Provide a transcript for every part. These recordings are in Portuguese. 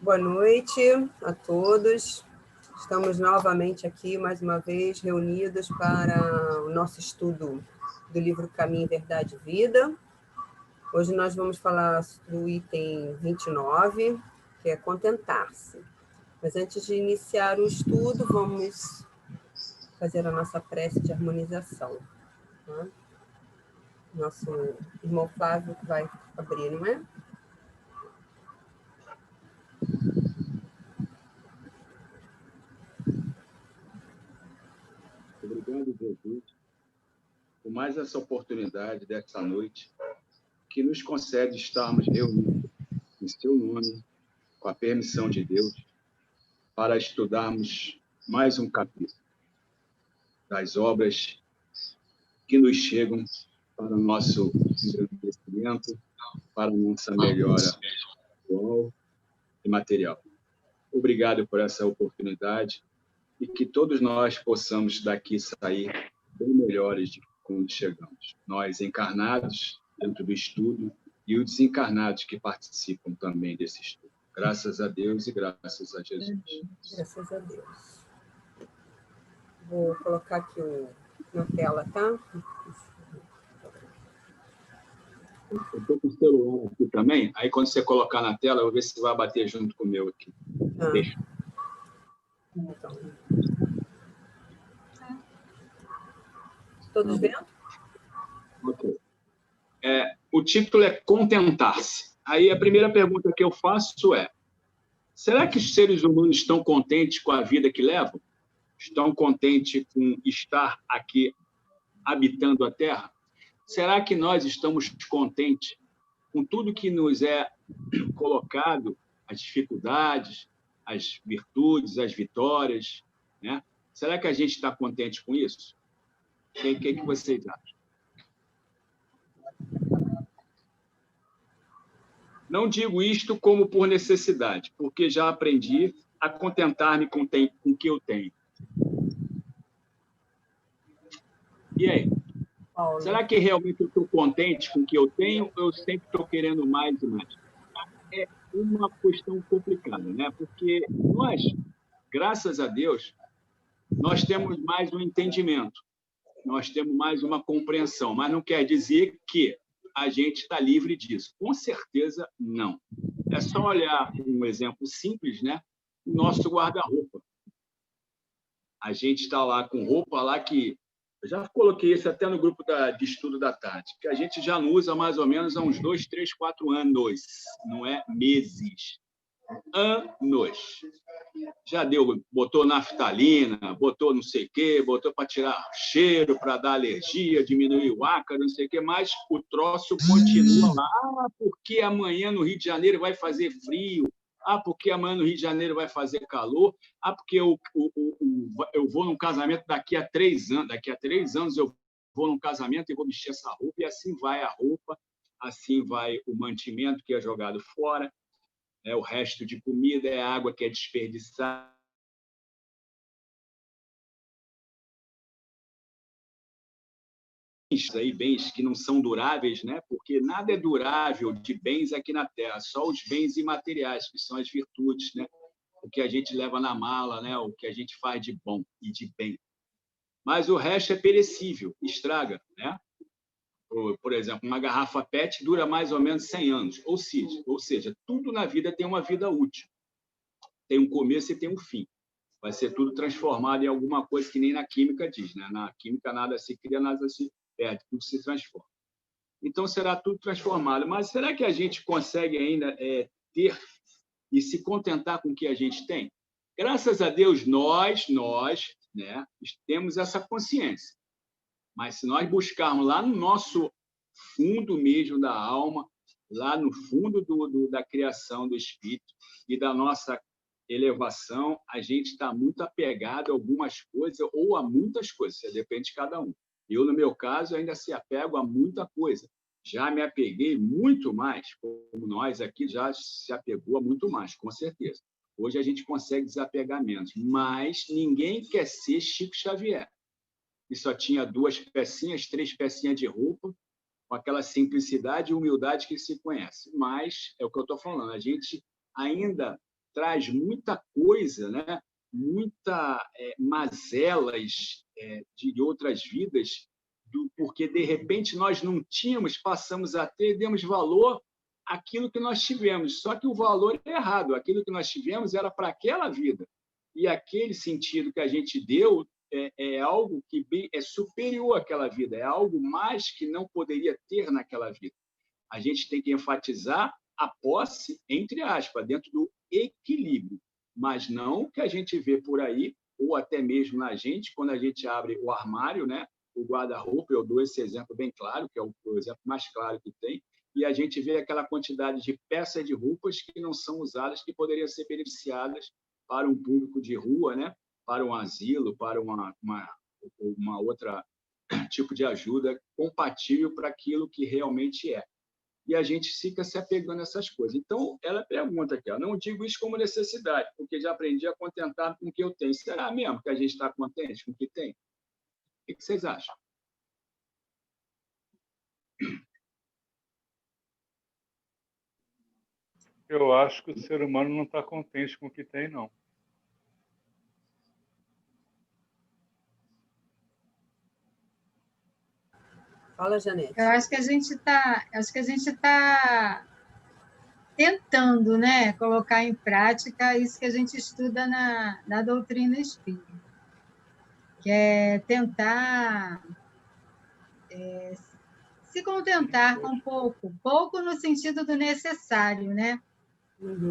Boa noite a todos. Estamos novamente aqui, mais uma vez, reunidos para o nosso estudo do livro Caminho, Verdade e Vida. Hoje nós vamos falar do item 29, que é contentar-se. Mas antes de iniciar o estudo, vamos fazer a nossa prece de harmonização. Tá? Nosso irmão Flávio vai abrir, não é? Obrigado, Jesus, por mais essa oportunidade dessa noite que nos concede estarmos reunidos em seu nome, com a permissão de Deus, para estudarmos mais um capítulo das obras que nos chegam para o nosso engrandecimento, para a nossa melhora espiritual e material. Obrigado por essa oportunidade e que todos nós possamos daqui sair bem melhores de quando chegamos. Nós encarnados dentro do estudo e os desencarnados que participam também desse estudo. Graças a Deus e graças a Jesus. Graças a Deus. Vou colocar aqui na tela, tá? Eu estou com o celular aqui também, aí quando você colocar na tela, eu vou ver se vai bater junto com o meu aqui. Deixa. Então. Todos vendo? Ok. O título é Contentar-se. Aí a primeira pergunta que eu faço é: será que os seres humanos estão contentes com a vida que levam? Estão contentes com estar aqui habitando a Terra? Será que nós estamos contentes com tudo que nos é colocado, as dificuldades, as virtudes, as vitórias, né? Será que a gente está contente com isso? O que vocês acham? Não digo isto como por necessidade, porque já aprendi a contentar-me com o que eu tenho. E aí? Paulo. Será que realmente eu estou contente com o que eu tenho ou eu sempre estou querendo mais e mais? É uma questão complicada, né? Porque nós, graças a Deus, nós temos mais um entendimento, nós temos mais uma compreensão, mas não quer dizer que a gente está livre disso. Com certeza, não. É só olhar um exemplo simples, né? O nosso guarda-roupa. A gente está lá com roupa lá que... Eu já coloquei isso até no grupo de estudo da tarde, que a gente já não usa mais ou menos há uns 2, 3, 4 anos. Não é meses. Anos. Já deu, botou naftalina, botou não sei o quê, botou para tirar cheiro, para dar alergia, diminuir o ácaro, não sei o quê, mas o troço continua lá. Ah, porque amanhã no Rio de Janeiro vai fazer frio. Ah, porque amanhã no Rio de Janeiro vai fazer calor. Ah, porque eu vou num casamento daqui a 3 anos. Daqui a 3 anos eu vou num casamento e vou vestir essa roupa. E assim vai a roupa, assim vai o mantimento que é jogado fora. O resto de comida, é água que é desperdiçada. Aí, bens que não são duráveis, né? Porque nada é durável de bens aqui na Terra, só os bens imateriais, que são as virtudes, né? O que a gente leva na mala, né? O que a gente faz de bom e de bem. Mas o resto é perecível, estraga, né? Por exemplo, uma garrafa PET dura mais ou menos 100 anos, ou seja, tudo na vida tem uma vida útil. Tem um começo e tem um fim. Vai ser tudo transformado em alguma coisa que nem na química diz, né? Na química nada se cria, nada se perde, tudo se transforma. Então será tudo transformado. Mas será que a gente consegue ainda ter e se contentar com o que a gente tem? Graças a Deus nós, né, temos essa consciência. Mas se nós buscarmos lá no nosso fundo mesmo da alma, lá no fundo da criação do espírito e da nossa elevação, a gente está muito apegado a algumas coisas ou a muitas coisas, depende de cada um. Eu, no meu caso, ainda se apego a muita coisa. Já me apeguei muito mais, como nós aqui já se apegou a muito mais, com certeza. Hoje a gente consegue desapegar menos, mas ninguém quer ser Chico Xavier. E só tinha 2 pecinhas, 3 pecinhas de roupa, com aquela simplicidade e humildade que se conhece. Mas, é o que eu estou falando, a gente ainda traz muita coisa, né? Muita mazelas de outras vidas, porque, de repente, nós não tínhamos, passamos a ter, demos valor àquilo que nós tivemos. Só que o valor é errado. Aquilo que nós tivemos era para aquela vida. E aquele sentido que a gente deu é algo que é superior àquela vida, é algo mais que não poderia ter naquela vida. A gente tem que enfatizar a posse, entre aspas, dentro do equilíbrio, mas não o que a gente vê por aí, ou até mesmo na gente, quando a gente abre o armário, né? O guarda-roupa, eu dou esse exemplo bem claro, que é o exemplo mais claro que tem, e a gente vê aquela quantidade de peças de roupas que não são usadas, que poderiam ser beneficiadas para um público de rua, né? Para um asilo, para uma outra tipo de ajuda compatível para aquilo que realmente é. E a gente fica se apegando a essas coisas. Então, ela pergunta aqui, ó, não digo isso como necessidade, porque já aprendi a contentar com o que eu tenho. Será mesmo que a gente está contente com o que tem? O que vocês acham? Eu acho que o ser humano não está contente com o que tem, não. Fala, Janete. Eu acho que a gente está tentando, né, colocar em prática isso que a gente estuda na doutrina espírita, que é tentar se contentar com pouco no sentido do necessário, né?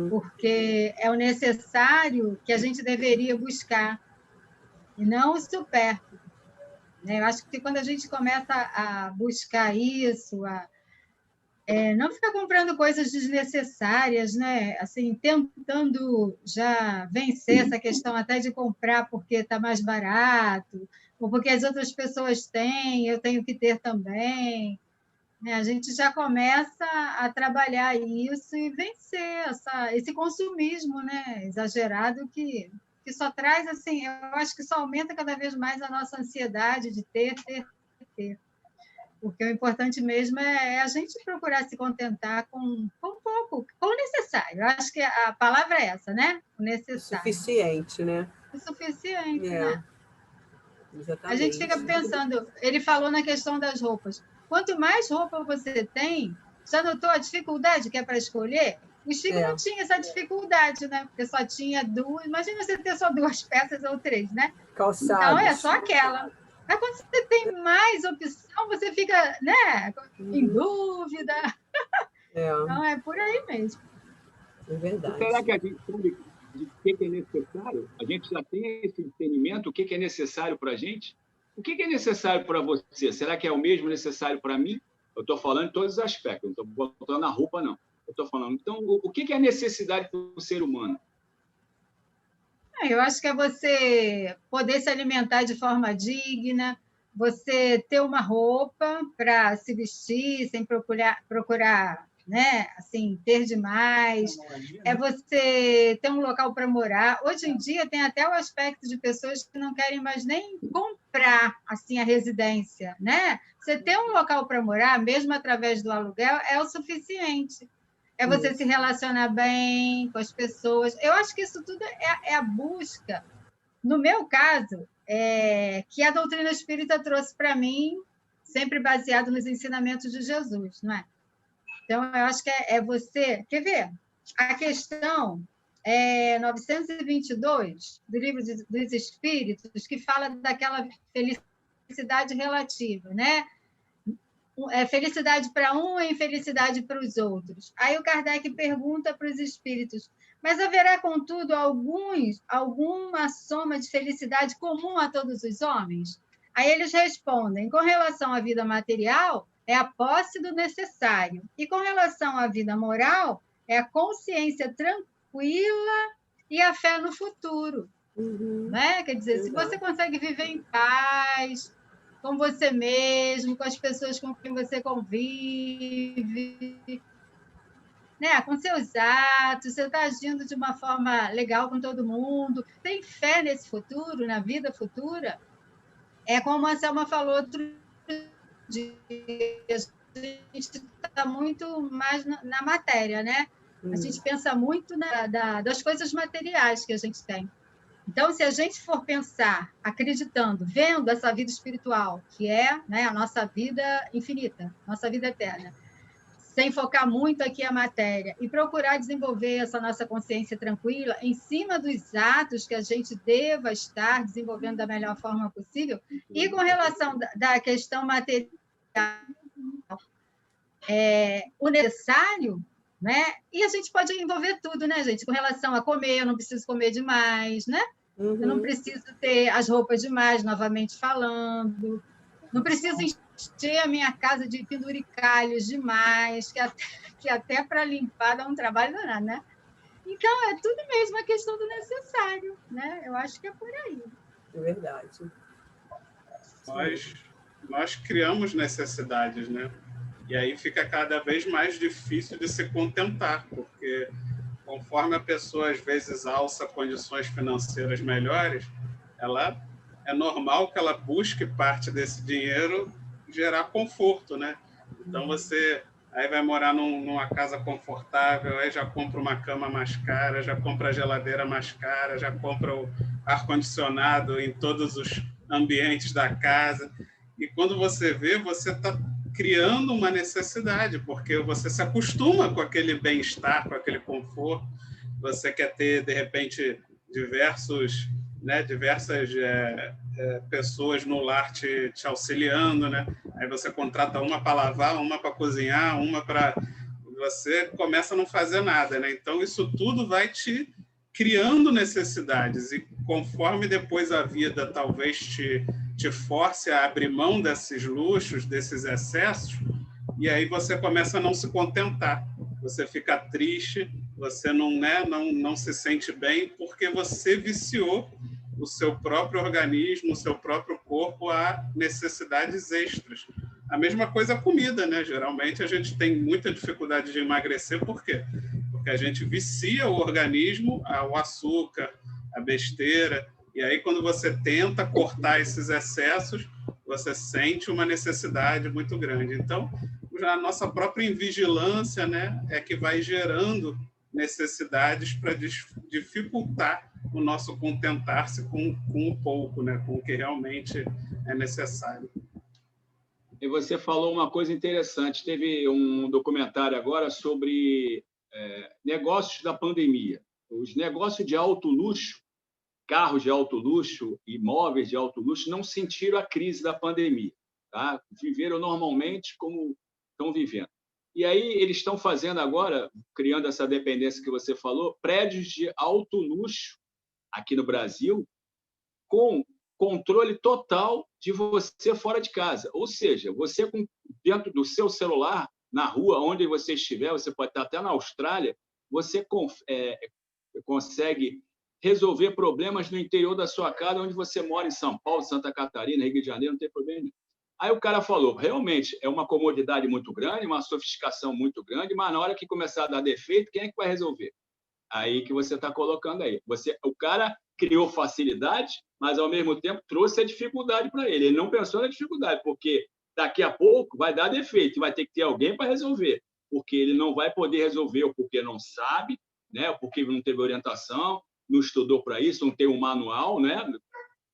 Porque é o necessário que a gente deveria buscar, e não o supérfluo. Eu acho que quando a gente começa a buscar isso, não ficar comprando coisas desnecessárias, né? Assim, tentando já vencer essa questão até de comprar porque está mais barato, ou porque as outras pessoas têm, eu tenho que ter também. A gente já começa a trabalhar isso e vencer esse consumismo, né? Exagerado que só traz, assim, eu acho que só aumenta cada vez mais a nossa ansiedade de ter. Porque o importante mesmo é a gente procurar se contentar com pouco, com o necessário. Eu acho que a palavra é essa, né? O necessário. O suficiente, né? O suficiente, né? Exatamente. A gente fica pensando, ele falou na questão das roupas. Quanto mais roupa você tem, já notou a dificuldade que é para escolher? O Chico não tinha essa dificuldade, né? Porque só tinha duas. Imagina você ter só 2 peças ou 3, né? Calçados. Então, é só aquela. Mas quando você tem mais opção, você fica, né, em dúvida. Então, é por aí mesmo. É verdade. E será que a gente sabe de que é necessário? A gente já tem esse entendimento, o que é necessário para a gente? O que é necessário para você? Será que é o mesmo necessário para mim? Eu estou falando em todos os aspectos, não estou botando na roupa, não. Eu estou falando, então, o que é necessidade para o ser humano? Eu acho que é você poder se alimentar de forma digna, você ter uma roupa para se vestir sem procurar, né, assim, ter demais, é você ter um local para morar. Hoje em dia tem até o aspecto de pessoas que não querem mais nem comprar assim a residência, né? Você ter um local para morar, mesmo através do aluguel, é o suficiente. É você se relacionar bem com as pessoas. Eu acho que isso tudo é a busca. No meu caso, que a doutrina espírita trouxe para mim, sempre baseado nos ensinamentos de Jesus, não é? Então, eu acho que é você... Quer ver? A questão 922 do Livro dos Espíritos, que fala daquela felicidade relativa, né? Felicidade para um e infelicidade para os outros. Aí o Kardec pergunta para os espíritos, mas haverá, contudo, alguma soma de felicidade comum a todos os homens? Aí eles respondem, com relação à vida material, é a posse do necessário, e com relação à vida moral, é a consciência tranquila e a fé no futuro. Né? Quer dizer, se você consegue viver em paz, com você mesmo, com as pessoas com quem você convive, né? Com seus atos, você está agindo de uma forma legal com todo mundo, tem fé nesse futuro, na vida futura, como a Anselma falou outro dia, a gente está muito mais na matéria, né? A gente pensa muito das coisas materiais que a gente tem. Então, se a gente for pensar, acreditando, vendo essa vida espiritual, que é, né, a nossa vida infinita, nossa vida eterna, sem focar muito aqui a matéria, e procurar desenvolver essa nossa consciência tranquila em cima dos atos que a gente deva estar desenvolvendo da melhor forma possível, e com relação da questão material, o necessário, né? E a gente pode envolver tudo, né, gente? Com relação a comer, eu não preciso comer demais, né? Uhum. Eu não preciso ter as roupas demais, novamente falando. Não preciso encher a minha casa de penduricalhos demais, que até para limpar dá um trabalho danado, né? Então, é tudo mesmo a questão do necessário, né? Eu acho que é por aí. É verdade. Nós criamos necessidades, né? E aí fica cada vez mais difícil de se contentar, porque conforme a pessoa às vezes alça condições financeiras melhores, é normal que ela busque parte desse dinheiro gerar conforto, né? Então você aí vai morar numa casa confortável, aí já compra uma cama mais cara, já compra a geladeira mais cara, já compra o ar-condicionado em todos os ambientes da casa. E quando você vê, você está criando uma necessidade, porque você se acostuma com aquele bem-estar, com aquele conforto. Você quer ter, de repente, diversas pessoas no lar te auxiliando, né? Aí você contrata uma para lavar, uma para cozinhar, uma para... Você começa a não fazer nada, né? Então, isso tudo vai te criando necessidades, e conforme depois a vida talvez te force a abrir mão desses luxos, desses excessos, e aí você começa a não se contentar, você fica triste, você não se sente bem, porque você viciou o seu próprio organismo, o seu próprio corpo a necessidades extras. A mesma coisa a comida, né? Geralmente a gente tem muita dificuldade de emagrecer, por quê? Porque a gente vicia o organismo ao açúcar, à besteira, e aí quando você tenta cortar esses excessos, você sente uma necessidade muito grande. Então, já a nossa própria invigilância, né, é que vai gerando necessidades para dificultar o nosso contentar-se com o pouco, né, com o que realmente é necessário. E você falou uma coisa interessante. Teve um documentário agora sobre negócios da pandemia. Os negócios de alto luxo, carros de alto luxo, imóveis de alto luxo, não sentiram a crise da pandemia, tá? Viveram normalmente como estão vivendo. E aí eles estão fazendo agora, criando essa dependência que você falou, prédios de alto luxo aqui no Brasil, com controle total de você fora de casa. Ou seja, você dentro do seu celular, na rua, onde você estiver, você pode estar até na Austrália, você consegue resolver problemas no interior da sua casa, onde você mora, em São Paulo, Santa Catarina, Rio de Janeiro, não tem problema nenhum. Aí o cara falou, realmente, é uma comodidade muito grande, uma sofisticação muito grande, mas na hora que começar a dar defeito, quem é que vai resolver? Aí que você está colocando aí. O cara criou facilidade, mas, ao mesmo tempo, trouxe a dificuldade para ele. Ele não pensou na dificuldade, porque daqui a pouco vai dar defeito, vai ter que ter alguém para resolver, porque ele não vai poder resolver, ou porque não sabe, né? Ou porque não teve orientação, não estudou para isso, não tem um manual, né,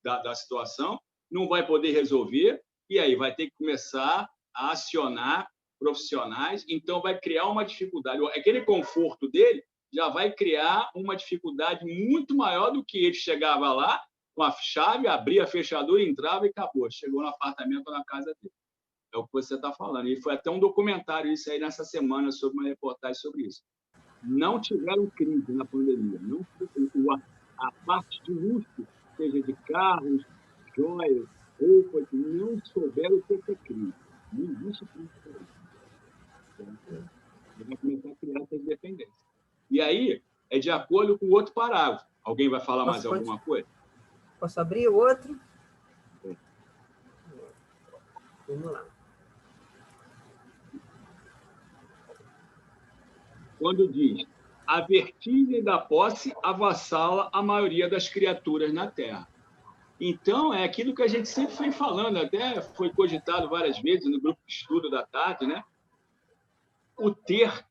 da situação, não vai poder resolver, e aí vai ter que começar a acionar profissionais, então vai criar uma dificuldade. Aquele conforto dele já vai criar uma dificuldade muito maior do que ele chegava lá com a chave, abria a fechadura, entrava e acabou. Chegou no apartamento ou na casa dele. É o que você está falando. E foi até um documentário isso aí nessa semana, sobre uma reportagem sobre isso. Não tiveram crise na pandemia. Não, a parte de luxo, seja de carros, joias, roupas, não souberam ter crise. Não existe crise para isso. Vai começar a criar essas dependências. E aí, é de acordo com o outro parágrafo. Alguém vai falar mais alguma coisa? Posso abrir o outro? Vamos lá. Quando diz, a vertigem da posse avassala a maioria das criaturas na Terra. Então, é aquilo que a gente sempre vem falando, até foi cogitado várias vezes no grupo de estudo da tarde, né? O ter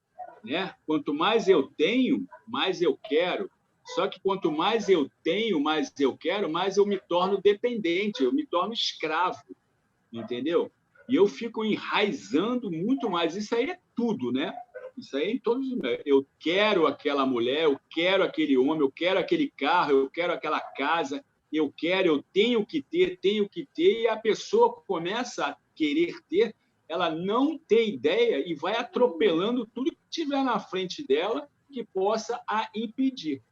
né? Quanto mais eu tenho, mais eu quero. Só que quanto mais eu tenho, mais eu quero, mais eu me torno dependente, eu me torno escravo, entendeu? E eu fico enraizando muito mais. Isso aí é tudo, né? Isso aí é em todos os... Eu quero aquela mulher, eu quero aquele homem, eu quero aquele carro, eu quero aquela casa, eu quero, eu tenho que ter, e a pessoa começa a querer ter, ela não tem ideia e vai atropelando tudo que tiver na frente dela que possa a impedir.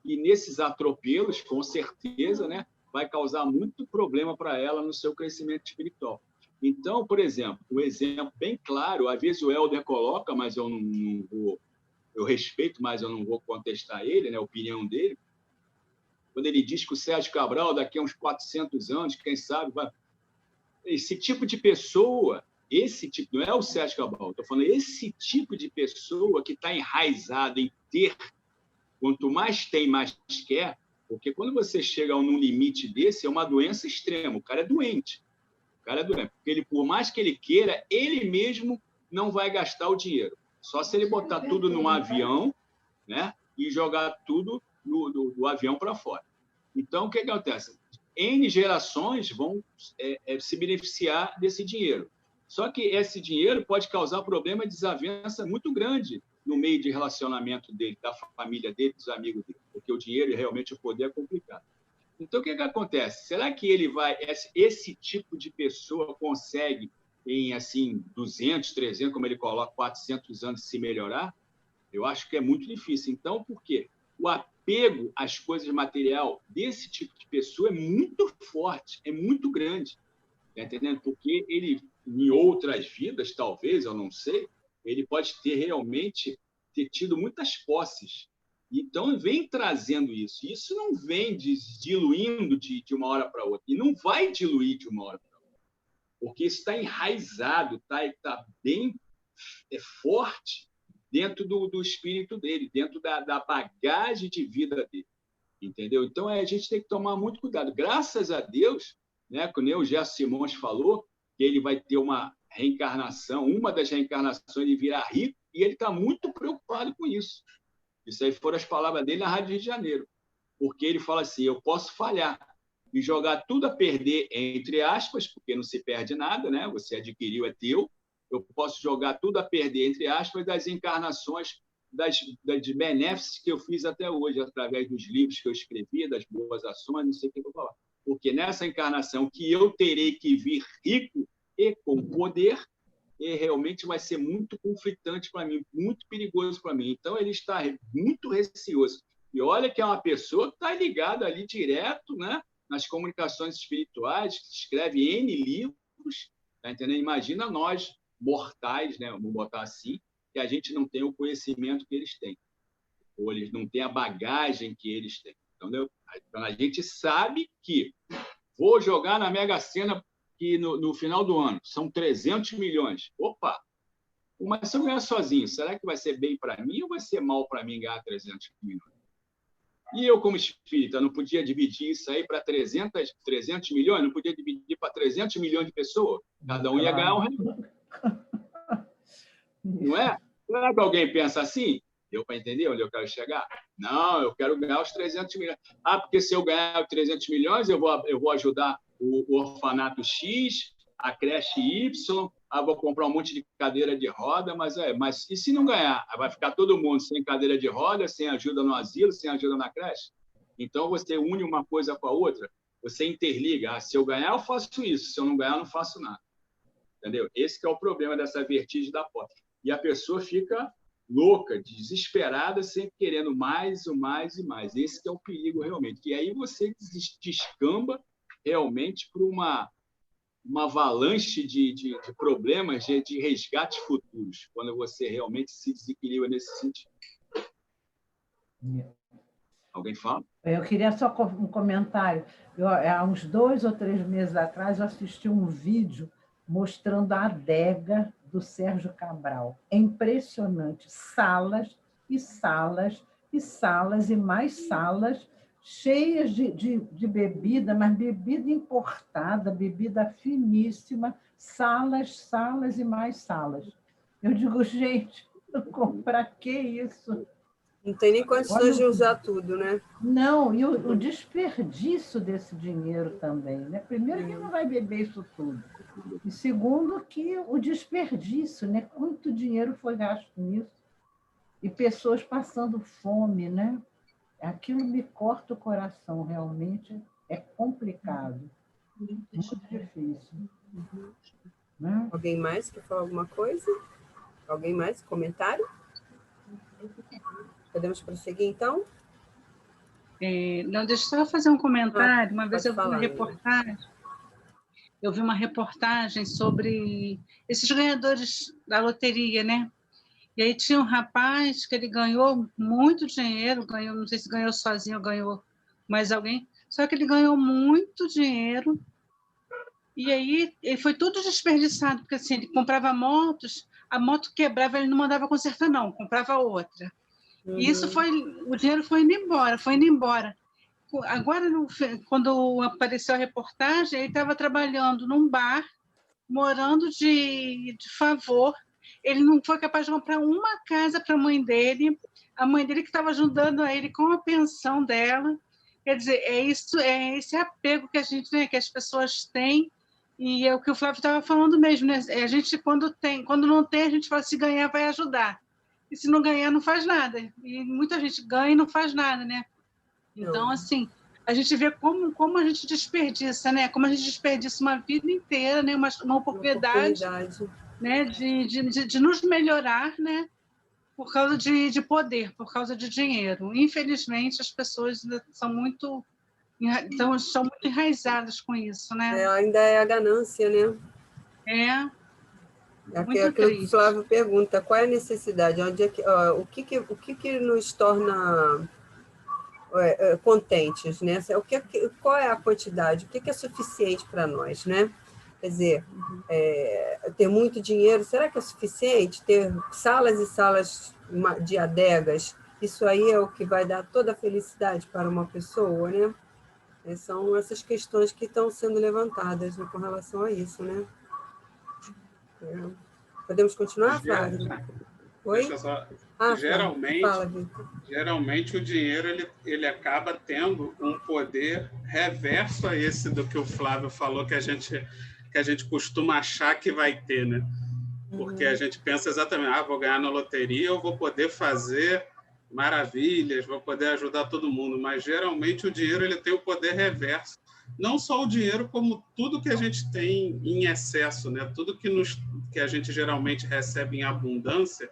E nesses atropelos, com certeza, né, vai causar muito problema para ela no seu crescimento espiritual. Então, por exemplo, um exemplo bem claro, às vezes o Helder coloca, mas eu não vou, eu respeito, mas eu não vou contestar ele, né, a opinião dele, quando ele diz que o Sérgio Cabral, daqui a uns 400 anos, quem sabe, vai... Esse tipo de pessoa, esse tipo, não é o Sérgio Cabral, estou falando esse tipo de pessoa que está enraizado em ter. Quanto mais tem, mais quer, porque quando você chega num limite desse, é uma doença extrema. O cara é doente. O cara é doente. Porque ele, por mais que ele queira, ele mesmo não vai gastar o dinheiro. Só se ele botar tudo num avião, né, e jogar tudo do avião para fora. Então, o que acontece? N gerações vão se beneficiar desse dinheiro. Só que esse dinheiro pode causar problema de desavença muito grande no meio de relacionamento dele, da família dele, dos amigos dele, porque o dinheiro e realmente o poder é complicado. Então, o que acontece? Será que esse tipo de pessoa consegue, em assim 200, 300, como ele coloca, 400 anos se melhorar? Eu acho que é muito difícil. Então, por quê? O apego às coisas material desse tipo de pessoa é muito forte, é muito grande. Está entendendo? Porque ele, em outras vidas, talvez, eu não sei, ele pode ter tido muitas posses. Então, vem trazendo isso. Isso não vem diluindo de uma hora para outra. E não vai diluir de uma hora para outra. Porque isso está enraizado, está bem forte dentro do espírito dele, dentro da bagagem de vida dele. Entendeu? Então, a gente tem que tomar muito cuidado. Graças a Deus, né, como o Gerson Simões falou, que ele vai ter uma reencarnação, uma das reencarnações ele virá rico, e ele está muito preocupado com isso. Isso aí foram as palavras dele na Rádio Rio de Janeiro. Porque ele fala assim, eu posso falhar e jogar tudo a perder, entre aspas, porque não se perde nada, né? Você adquiriu, é teu. Eu posso jogar tudo a perder, entre aspas, das encarnações das benéficas que eu fiz até hoje, através dos livros que eu escrevi, das boas ações, não sei o que eu vou falar. Porque nessa encarnação que eu terei que vir rico e com poder, realmente vai ser muito conflitante para mim, muito perigoso para mim. Então, ele está muito receoso. E olha que é uma pessoa que está ligada ali direto, né, nas comunicações espirituais, que escreve N livros, tá entendendo? Imagina nós, mortais, né, vamos botar assim, que a gente não tem o conhecimento que eles têm, ou eles não têm a bagagem que eles têm. Entendeu? Então, a gente sabe que vou jogar na Mega Sena que no final do ano são 300 milhões. Opa! Mas se eu ganhar sozinho, será que vai ser bem para mim ou vai ser mal para mim ganhar 300 milhões? E eu, como espírita, não podia dividir isso aí para 300 milhões? Não podia dividir para 300 milhões de pessoas? Cada um ia ganhar R$1. Não é? Será que alguém pensa assim? Deu para entender onde eu quero chegar? Não, eu quero ganhar os 300 milhões. Ah, porque se eu ganhar os 300 milhões, eu vou ajudar o orfanato X, a creche Y, vou comprar um monte de cadeira de roda, mas e se não ganhar? Vai ficar todo mundo sem cadeira de roda, sem ajuda no asilo, sem ajuda na creche? Então, você une uma coisa com a outra, você interliga. Se eu ganhar, eu faço isso. Se eu não ganhar, eu não faço nada. Entendeu? Esse que é o problema dessa vertigem da porta. E a pessoa fica louca, desesperada, sempre querendo mais, o mais e mais. Esse que é o perigo, realmente. E aí você descamba realmente para uma avalanche de problemas de resgates futuros, quando você realmente se desequilibra nesse sentido. Alguém fala? Eu queria só um comentário. Há uns 2 ou 3 meses atrás, eu assisti um vídeo mostrando a adega do Sérgio Cabral. É impressionante. Salas e salas e salas e mais salas cheias de bebida, mas bebida importada, bebida finíssima, salas, salas e mais salas. Eu digo, gente, Para que isso? Não tem nem condições de usar tudo, né? Não, e o desperdício desse dinheiro também, né? Primeiro que não vai beber isso tudo. E segundo que o desperdício, né? Quanto dinheiro foi gasto nisso? E pessoas passando fome, né? Aquilo me corta o coração, realmente é complicado, muito difícil. Né? Alguém mais quer falar alguma coisa? Alguém mais? Comentário? Podemos prosseguir, então? Não, deixa eu só fazer um comentário. Uma vez pode eu vi uma falar, reportagem. Eu vi uma reportagem sobre esses ganhadores da loteria, né? E aí tinha um rapaz que ele ganhou muito dinheiro, ganhou, não sei se ganhou sozinho ou ganhou mais alguém, só que ele ganhou muito dinheiro. E aí ele foi tudo desperdiçado, porque assim, ele comprava motos, a moto quebrava, ele não mandava consertar, não, comprava outra. E isso o dinheiro foi indo embora, foi indo embora. Agora, quando apareceu a reportagem, ele estava trabalhando num bar, morando de favor. Ele não foi capaz de comprar uma casa para a mãe dele que estava ajudando a ele com a pensão dela. Quer dizer, é esse apego que a gente, né, que as pessoas têm, e é o que o Flávio estava falando mesmo, né? A gente, quando não tem, a gente fala, se ganhar, vai ajudar. E se não ganhar, não faz nada. E muita gente ganha e não faz nada, né? Então, assim, a gente vê como a gente desperdiça, né? Como a gente desperdiça uma vida inteira, né? Uma oportunidade, né? De nos melhorar, né? Por causa de poder, por causa de dinheiro. Infelizmente, as pessoas são muito enraizadas com isso, né? Ainda é a ganância, né? É aquilo que o Flávio pergunta, qual é a necessidade? Onde é que, o que nos torna contentes, né? Qual é a quantidade? O que é suficiente para nós, né? Quer dizer, ter muito dinheiro, será que é suficiente? Ter salas e salas de adegas, isso aí é o que vai dar toda a felicidade para uma pessoa, né? São essas questões que estão sendo levantadas, né, com relação a isso, né? Podemos continuar, Flávio? Oi? Deixa só. Geralmente, geralmente o dinheiro ele acaba tendo um poder reverso a esse do que o Flávio falou, que a gente costuma achar que vai ter, né? Porque a gente pensa exatamente, vou ganhar na loteria, eu vou poder fazer maravilhas, vou poder ajudar todo mundo, mas geralmente o dinheiro ele tem o poder reverso. Não só o dinheiro, como tudo que a gente tem em excesso, né? Tudo que a gente geralmente recebe em abundância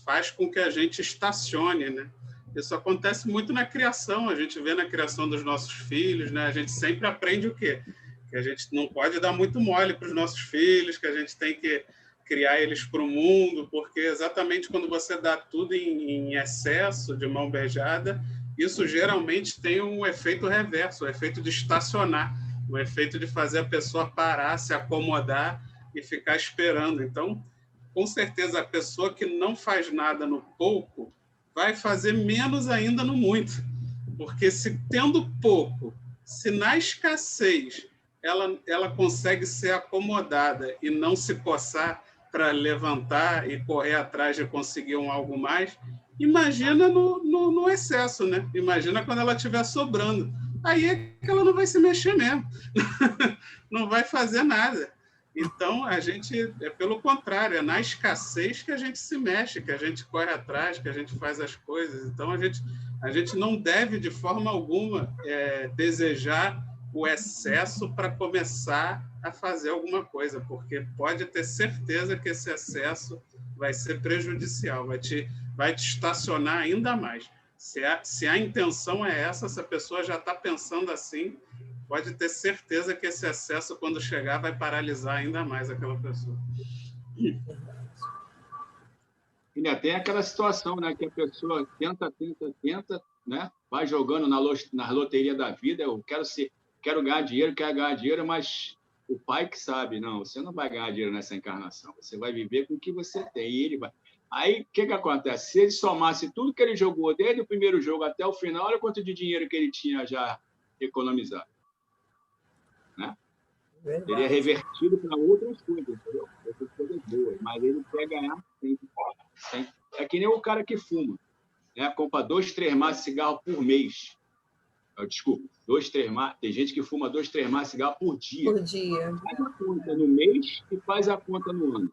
faz com que a gente estacione, né? Isso acontece muito na criação, a gente vê na criação dos nossos filhos, né? A gente sempre aprende o quê? Que a gente não pode dar muito mole para os nossos filhos, que a gente tem que criar eles para o mundo, porque exatamente quando você dá tudo em excesso, de mão beijada, isso geralmente tem um efeito reverso, o efeito de estacionar, o efeito de fazer a pessoa parar, se acomodar e ficar esperando. Então, com certeza, a pessoa que não faz nada no pouco vai fazer menos ainda no muito. Porque se tendo pouco, se na escassez ela consegue ser acomodada e não se coçar para levantar e correr atrás de conseguir algo mais, imagina no excesso, né? Imagina quando ela estiver sobrando. Aí é que ela não vai se mexer mesmo. Não vai fazer nada. Então, a gente, pelo contrário, é na escassez que a gente se mexe, que a gente corre atrás, que a gente faz as coisas. Então, a gente não deve, de forma alguma, desejar o excesso para começar a fazer alguma coisa, porque pode ter certeza que esse excesso vai ser prejudicial, vai te estacionar ainda mais. Se a intenção é essa, se a pessoa já está pensando assim, pode ter certeza que esse excesso, quando chegar, vai paralisar ainda mais aquela pessoa. E tem aquela situação, né, que a pessoa tenta, né, vai jogando na loteria da vida, eu quero ganhar dinheiro, mas o pai que sabe, não, você não vai ganhar dinheiro nessa encarnação, você vai viver com o que você tem, e ele vai. Aí, o que acontece? Se ele somasse tudo que ele jogou desde o primeiro jogo até o final, olha quanto de dinheiro que ele tinha já economizado. Né? Teria revertido para outras coisas, entendeu? Outras coisas boas, mas ele quer ganhar sempre. É que nem o cara que fuma, né? Compra 2, 3 maços de cigarro por mês. Desculpa, 2, 3 maços. Tem gente que fuma 2, 3 maços de cigarro por dia. Por dia. Faz a conta no mês e faz a conta no ano.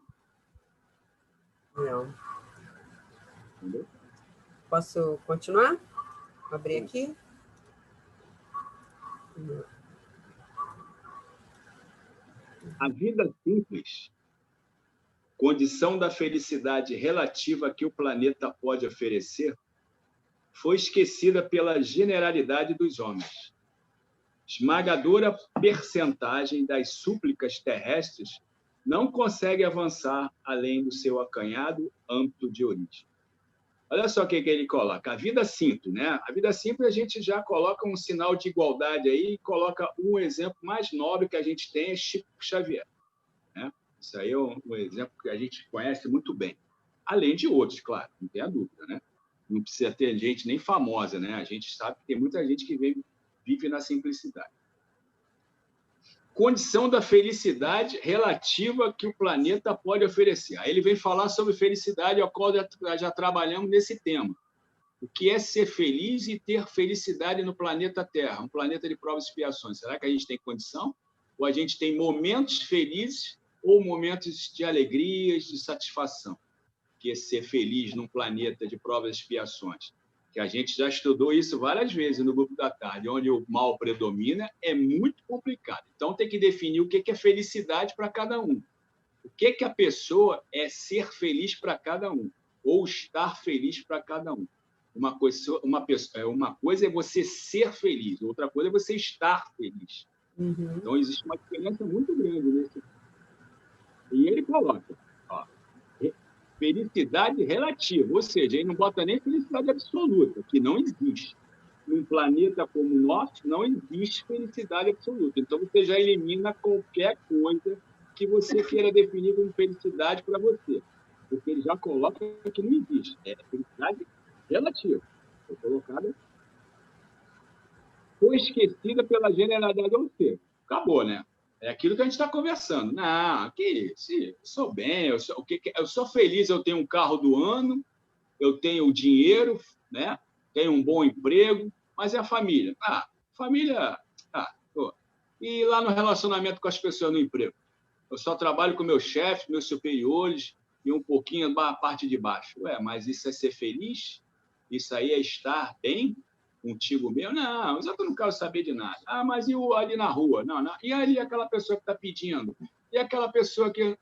Não. Entendeu? Posso continuar? Abrir aqui. A vida simples, condição da felicidade relativa que o planeta pode oferecer, foi esquecida pela generalidade dos homens. Esmagadora percentagem das súplicas terrestres não consegue avançar além do seu acanhado âmbito de origem. Olha só o que ele coloca. A vida simples, né? A vida simples, a gente já coloca um sinal de igualdade aí e coloca um exemplo mais nobre que a gente tem, é Chico Xavier. Né? Isso aí é um exemplo que a gente conhece muito bem. Além de outros, claro, não tem a dúvida, né? Não precisa ter gente nem famosa, né? A gente sabe que tem muita gente que vive na simplicidade. Condição da felicidade relativa que o planeta pode oferecer. Aí ele vem falar sobre felicidade, ao qual já trabalhamos nesse tema. O que é ser feliz e ter felicidade no planeta Terra, um planeta de provas e expiações? Será que a gente tem condição? Ou a gente tem momentos felizes ou momentos de alegrias, de satisfação? Que é ser feliz num planeta de provas e expiações. Que a gente já estudou isso várias vezes no grupo da tarde, onde o mal predomina, é muito complicado. Então, tem que definir o que é felicidade para cada um. O que a pessoa é ser feliz para cada um, ou estar feliz para cada um. Uma coisa é você ser feliz, outra coisa é você estar feliz. Uhum. Então, existe uma diferença muito grande nesse. E ele coloca, ó, felicidade relativa, ou seja, ele não bota nem felicidade absoluta, que não existe. Num planeta como o nosso, não existe felicidade absoluta. Então, você já elimina qualquer coisa que você queira definir como felicidade para você. Porque ele já coloca que não existe. É felicidade relativa. Foi colocada. Foi esquecida pela generalidade, ou seja, acabou, né? É aquilo que a gente está conversando. Não, que eu sou bem, eu sou feliz, eu tenho um carro do ano, eu tenho dinheiro, né? Tenho um bom emprego, mas é a família. Família... E lá no relacionamento com as pessoas no emprego? Eu só trabalho com meus chefes, meus superiores e um pouquinho a parte de baixo. Mas isso é ser feliz? Isso aí é estar bem contigo mesmo? Não, eu não quero saber de nada. Mas e ali na rua? Não. E ali aquela pessoa que está pedindo? E aquela pessoa que...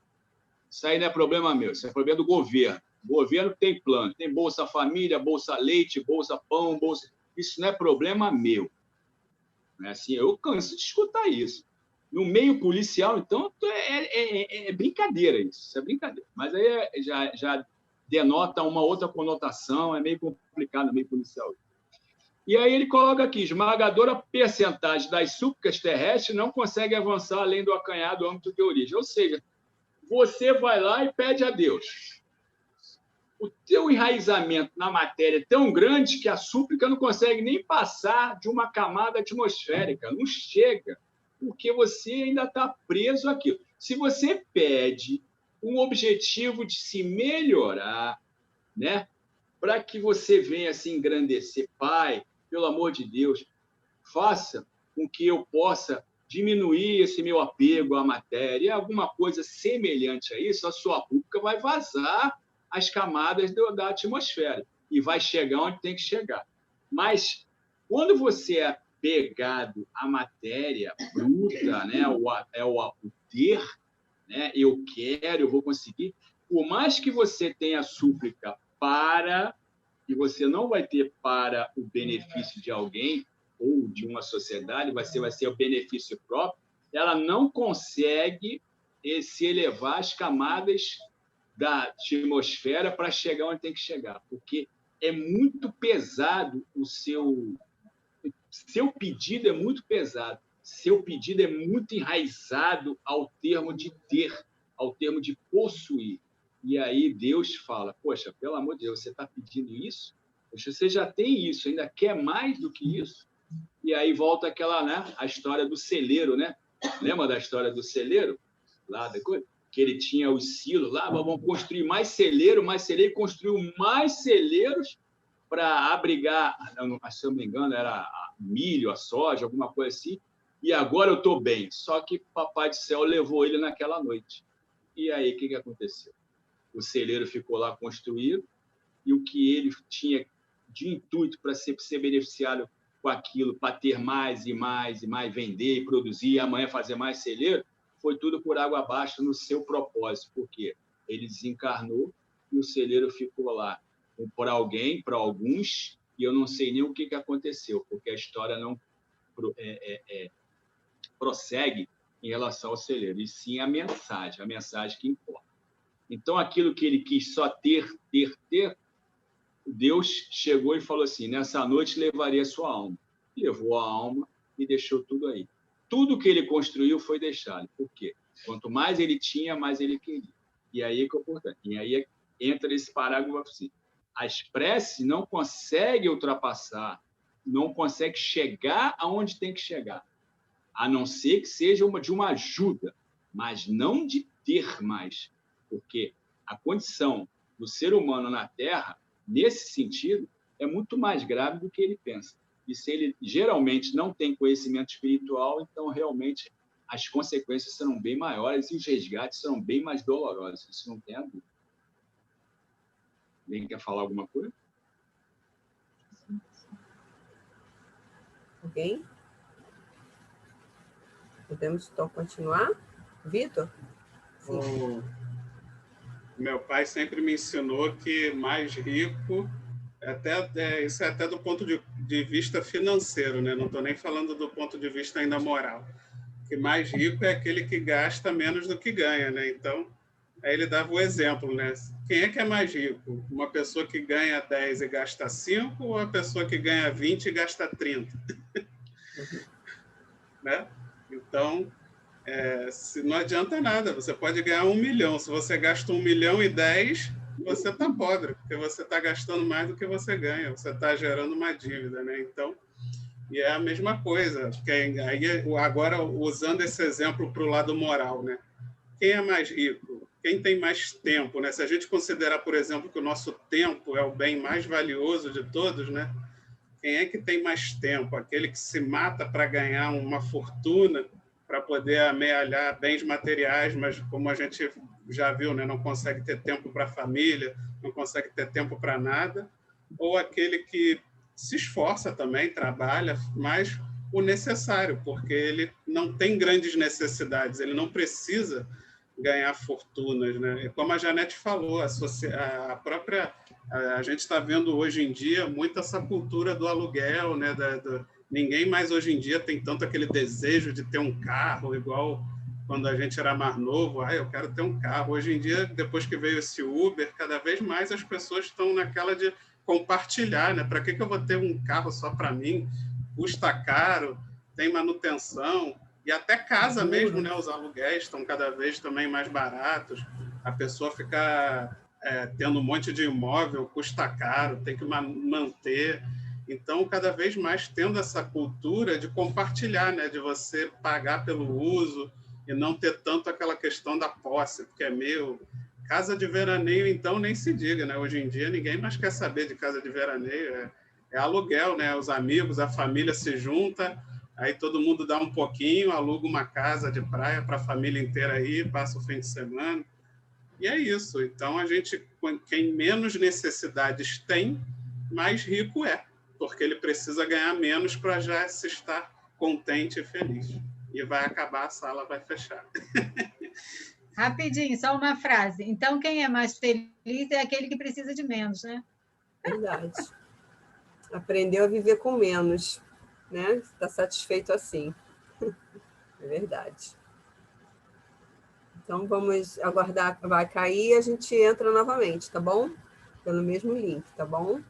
Isso aí não é problema meu, isso é problema do governo. O governo tem plano, tem Bolsa Família, Bolsa Leite, Bolsa Pão, Bolsa... Isso não é problema meu. Não é assim? Eu canso de escutar isso. No meio policial, então, é brincadeira isso. Isso é brincadeira. Mas aí já denota uma outra conotação, é meio complicado no meio policial. E aí ele coloca aqui, esmagadora percentagem das súplicas terrestres não consegue avançar além do acanhado âmbito de origem. Ou seja, você vai lá e pede a Deus. O teu enraizamento na matéria é tão grande que a súplica não consegue nem passar de uma camada atmosférica, não chega, porque você ainda está preso àquilo. Se você pede um objetivo de se melhorar, né, para que você venha se engrandecer, Pai, pelo amor de Deus, faça com que eu possa diminuir esse meu apego à matéria, alguma coisa semelhante a isso, a sua súplica vai vazar as camadas da atmosfera e vai chegar onde tem que chegar. Mas, quando você é apegado à matéria bruta, né, o ter, né, eu quero, eu vou conseguir, por mais que você tenha súplica e você não vai ter para o benefício de alguém ou de uma sociedade, vai ser o benefício próprio, ela não consegue se elevar às camadas da atmosfera para chegar onde tem que chegar, porque é muito pesado o seu pedido, é muito pesado, seu pedido é muito enraizado ao termo de ter, ao termo de possuir. E aí Deus fala, poxa, pelo amor de Deus, você está pedindo isso? Poxa, você já tem isso, ainda quer mais do que isso? E aí volta aquela, né, a história do celeiro, né? Lembra da história do celeiro? Lá da coisa? que ele tinha os silos lá, vamos construir mais celeiro, construiu mais celeiros para abrigar, se eu não me engano, era milho, a soja, alguma coisa assim, e agora eu estou bem. Só que Papai do Céu levou ele naquela noite. E aí, o que aconteceu? O celeiro ficou lá construído, e o que ele tinha de intuito para ser beneficiado com aquilo, para ter mais e mais e mais, vender e produzir, e amanhã fazer mais celeiro, foi tudo por água abaixo no seu propósito, porque ele desencarnou e o celeiro ficou lá para alguém, para alguns, e eu não sei nem o que aconteceu, porque a história não prossegue em relação ao celeiro, e sim a mensagem que importa. Então, aquilo que ele quis só ter, Deus chegou e falou assim, nessa noite levarei a sua alma. Levou a alma e deixou tudo aí. Tudo que ele construiu foi deixado. Por quê? Quanto mais ele tinha, mais ele queria. E aí que é importante. E aí entra esse parágrafo assim. As preces não conseguem ultrapassar, não conseguem chegar aonde tem que chegar, a não ser que seja de uma ajuda, mas não de ter mais. Porque a condição do ser humano na Terra, nesse sentido, é muito mais grave do que ele pensa. E se ele geralmente não tem conhecimento espiritual, então realmente as consequências serão bem maiores e os resgates serão bem mais dolorosos. Isso não tem a dúvida. Alguém quer falar alguma coisa? Alguém? Podemos então continuar? Vitor? Meu pai sempre me ensinou que mais rico, isso é até do ponto de vista financeiro, né? Não estou nem falando do ponto de vista ainda moral, que mais rico é aquele que gasta menos do que ganha, né? Então, aí ele dava o exemplo, né? Quem é que é mais rico? Uma pessoa que ganha 10 e gasta 5 ou a pessoa que ganha 20 e gasta 30? Né? Então, não adianta nada, você pode ganhar 1 milhão. Se você gasta 1 milhão e 10, você está pobre, porque você está gastando mais do que você ganha, você está gerando uma dívida, né? Então, e é a mesma coisa. Aí, agora, usando esse exemplo para o lado moral, né? Quem é mais rico? Quem tem mais tempo, né? Se a gente considerar, por exemplo, que o nosso tempo é o bem mais valioso de todos, né? Quem é que tem mais tempo? Aquele que se mata para ganhar uma fortuna, para poder amealhar bens materiais, mas como a gente já viu, né, não consegue ter tempo para a família, não consegue ter tempo para nada, ou aquele que se esforça também, trabalha, mas o necessário, porque ele não tem grandes necessidades, ele não precisa ganhar fortunas, né? E como a Janete falou, a gente está vendo hoje em dia muito essa cultura do aluguel, né? Ninguém mais hoje em dia tem tanto aquele desejo de ter um carro, igual quando a gente era mais novo. Eu quero ter um carro. Hoje em dia, depois que veio esse Uber, cada vez mais as pessoas estão naquela de compartilhar, né? Para que eu vou ter um carro só para mim? Custa caro, tem manutenção. E até casa mesmo, né? Os aluguéis estão cada vez também mais baratos. A pessoa fica tendo um monte de imóvel, custa caro, tem que manter. Então, cada vez mais tendo essa cultura de compartilhar, né? De você pagar pelo uso e não ter tanto aquela questão da posse, porque é meu. Casa de veraneio, então, nem se diga, né? Hoje em dia, ninguém mais quer saber de casa de veraneio. É aluguel, né? Os amigos, a família se junta, aí todo mundo dá um pouquinho, aluga uma casa de praia para a família inteira aí, passa o fim de semana. E é isso. Então, quem menos necessidades tem, mais rico é, porque ele precisa ganhar menos para já se estar contente e feliz. E vai acabar, a sala vai fechar. Rapidinho, só uma frase. Então, quem é mais feliz é aquele que precisa de menos, né? Verdade. Aprendeu a viver com menos, né? Está satisfeito assim. É verdade. Então, vamos aguardar, vai cair e a gente entra novamente, tá bom? Pelo mesmo link, tá bom?